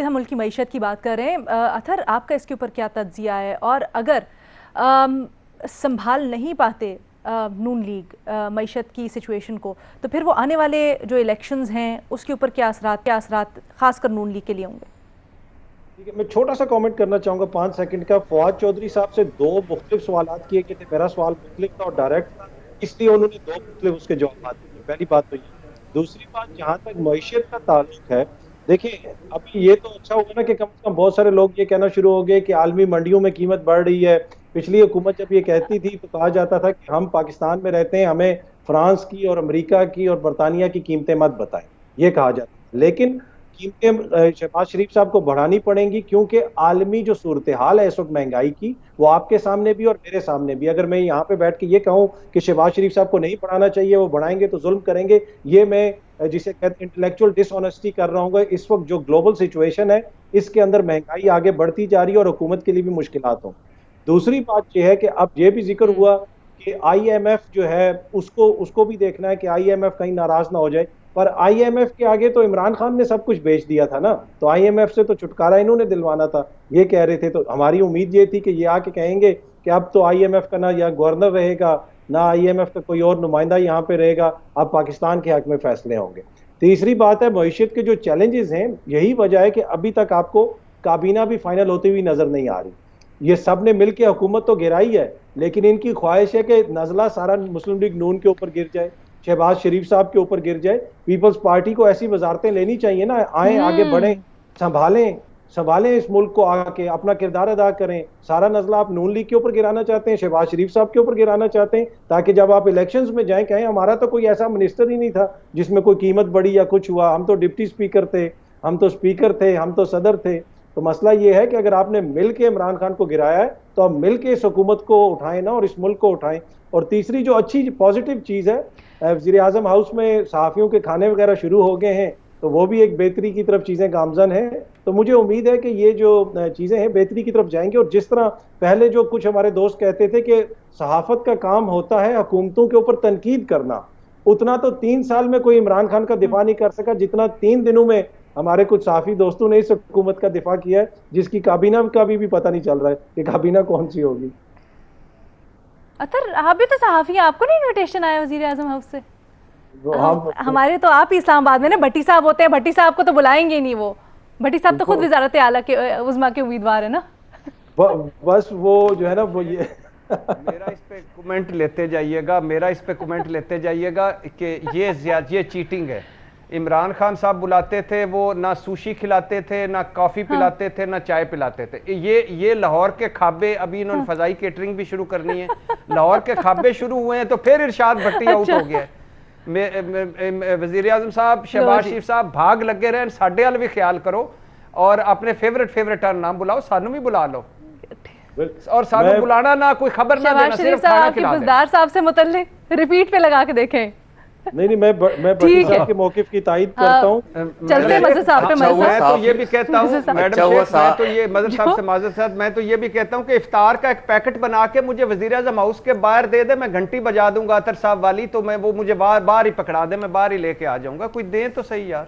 ہم ملک کی معیشت کی بات کر رہے ہیں، اطہر آپ کا اس کے اوپر کیا تجزیہ ہے؟ اور اگر سنبھال نہیں پاتے نون لیگ معیشت کی سچویشن کو، تو پھر وہ آنے والے جو الیکشنز ہیں اس کے اوپر کیا اثرات خاص کر نون لیگ کے لیے ہوں گے؟ ٹھیک ہے، میں چھوٹا سا کامنٹ کرنا چاہوں گا 5 سیکنڈ کا۔ فواد چودھری صاحب سے 2 مختلف سوالات کیے گئے تھے، میرا سوال مختلف تھا اور ڈائریکٹ تھا، اس لیے انہوں نے 2 مختلف اس کے جوابات دیے۔ پہلی بات تو یہ۔ دوسری بات، جہاں تک معیشت کا تعلق ہے، دیکھیں ابھی یہ تو اچھا ہوگا نا کہ کم از کم بہت سارے لوگ یہ کہنا شروع ہو گئے کہ عالمی منڈیوں میں قیمت بڑھ رہی ہے۔ پچھلی حکومت جب یہ کہتی تھی تو کہا جاتا تھا کہ ہم پاکستان میں رہتے ہیں، ہمیں فرانس کی اور امریکہ کی اور برطانیہ کی قیمتیں مت بتائیں، یہ کہا جاتا تھا۔ لیکن قیمتیں شہباز شریف صاحب کو بڑھانی پڑیں گی، کیونکہ عالمی جو صورتحال ہے اس وقت مہنگائی کی، وہ آپ کے سامنے بھی اور میرے سامنے بھی۔ اگر میں یہاں پہ بیٹھ کے یہ کہوں کہ شہباز شریف صاحب کو نہیں بڑھانا چاہیے، وہ بڑھائیں گے تو ظلم کریں گے، یہ میں جسے کہتے ہیں انٹلیکچوئل ڈس آنیسٹی کر رہا ہوں گا۔ اس وقت جو گلوبل سچویشن ہے اس کے اندر مہنگائی آگے بڑھتی جا رہی ہے اور حکومت کے لیے بھی مشکلات ہوں۔ دوسری بات یہ ہے کہ اب یہ بھی ذکر ہوا کہ آئی ایم ایف جو ہے اس کو بھی دیکھنا ہے کہ آئی ایم ایف کہیں ناراض نہ ہو جائے، پر آئی ایم ایف کے آگے تو عمران خان نے سب کچھ بیچ دیا تھا نا، تو آئی ایم ایف سے تو چھٹکارا انہوں نے دلوانا تھا، یہ کہہ رہے تھے۔ تو ہماری امید یہ تھی کہ یہ آ کے کہیں گے کہ اب تو آئی ایم ایف کا نہ یا گورنر رہے گا، نہ آئی ایم ایف کا کوئی اور نمائندہ یہاں پہ رہے گا، اب پاکستان کے حق میں فیصلے ہوں گے۔ تیسری بات ہے معیشت کے جو چیلنجز ہیں، یہی وجہ ہے کہ ابھی تک آپ کو کابینہ بھی فائنل ہوتی ہوئی نظر نہیں آ رہی۔ یہ سب نے مل کے حکومت تو گرائی ہے، لیکن ان کی خواہش ہے کہ نزلہ سارا مسلم لیگ نون کے اوپر گر جائے، شہباز شریف صاحب کے اوپر گر جائے۔ پیپلز پارٹی کو ایسی وزارتیں لینی چاہیے نا، آئیں آگے بڑھیں، سنبھالیں اس ملک کو، آ کے اپنا کردار ادا کریں۔ سارا نزلہ آپ نون لیگ کے اوپر گرانا چاہتے ہیں، شہباز شریف صاحب کے اوپر گرانا چاہتے ہیں، تاکہ جب آپ الیکشنز میں جائیں کہیں ہمارا تو کوئی ایسا منسٹر ہی نہیں تھا جس میں کوئی قیمت بڑھی یا کچھ ہوا، ہم تو ڈپٹی سپیکر تھے، ہم تو سپیکر تھے، ہم تو صدر تھے۔ تو مسئلہ یہ ہے کہ اگر آپ نے مل کے عمران خان کو گرایا ہے تو اب مل کے اس حکومت کو اٹھائیں نا، اور اس ملک کو اٹھائیں۔ اور تیسری جو اچھی پازیٹیو چیز ہے، وزیر اعظم ہاؤس میں صحافیوں کے کھانے وغیرہ شروع ہو گئے ہیں، تو وہ بھی ایک بہتری کی طرف چیزیں گامزن ہیں۔ تو مجھے امید ہے کہ یہ جو چیزیں ہیں بہتری کی طرف جائیں گے۔ اور جس طرح پہلے جو کچھ ہمارے دوست کہتے تھے کہ صحافت کا کام ہوتا ہے حکومتوں کے اوپر تنقید کرنا، اتنا تو 3 سال میں کوئی عمران خان کا دفاع نہیں کر سکا جتنا 3 دنوں میں ہمارے کچھ صحافی دوستوں نے اس حکومت کا دفاع کیا ہے، جس کی کابینہ کا بھی پتہ نہیں چل رہا ہے کہ کابینہ کون سی ہوگی۔ اطہر آپ بھی تو صحافی ہیں، آپ کو نہیں انویٹیشن آیا وزیر اعظم ہاؤس سے؟ ہمارے تو آپ ہی اسلام آباد میں نا بھٹی صاحب ہوتے ہیں، بھٹی صاحب کو تو بلائیں گے نہیں، وہ بھٹی صاحب تو خود وزارت اعلیٰ کے عظمیٰ کے امیدوار ہیں نا۔ بس وہ جو ہے نا وہ یہ میرا اس پہ کومنٹ لیتے جائیے گا کہ یہ چیٹنگ ہے۔ عمران خان صاحب بلاتے تھے، وہ نہ سوشی کھلاتے تھے، نہ کافی پلاتے تھے، نہ چائے پلاتے تھے۔ یہ لاہور کے کھابے، ابھی انہوں نے فضائی کیٹرنگ بھی شروع کرنی ہے، لاہور کے کھابے شروع ہوئے ہیں تو پھر ارشاد بھٹی آؤٹ ہو گیا ہے۔ وزیر اعظم صاحب، شہباز شریف صاحب بھاگ لگے رہے، ساڈے وال بھی خیال کرو، اور اپنے فیوریٹ نام بلاؤ، سانو بھی بلا لو، اور سانو بلانا نہ کوئی خبر نہ دینا، صرف کھانا کھلا دیں۔ بزدار صاحب سے متعلق ریپیٹ پہ لگا کے دیکھیں۔ نہیں میں بھٹی صاحب کے موقف کی تائید کرتا ہوں۔ چلتے مظہر صاحب پہ میں تو یہ بھی کہتا ہوں میڈم شیخ، میں تو یہ مظہر صاحب سے معذرت صاحب، میں تو یہ بھی کہتا ہوں کہ افطار کا ایک پیکٹ بنا کے مجھے وزیر اعظم ہاؤس کے باہر دے دے، میں گھنٹی بجا دوں گا اطہر صاحب والی، تو میں وہ مجھے باہر ہی پکڑا دے، میں باہر ہی لے کے آ جاؤں گا، کوئی دیں تو صحیح یار۔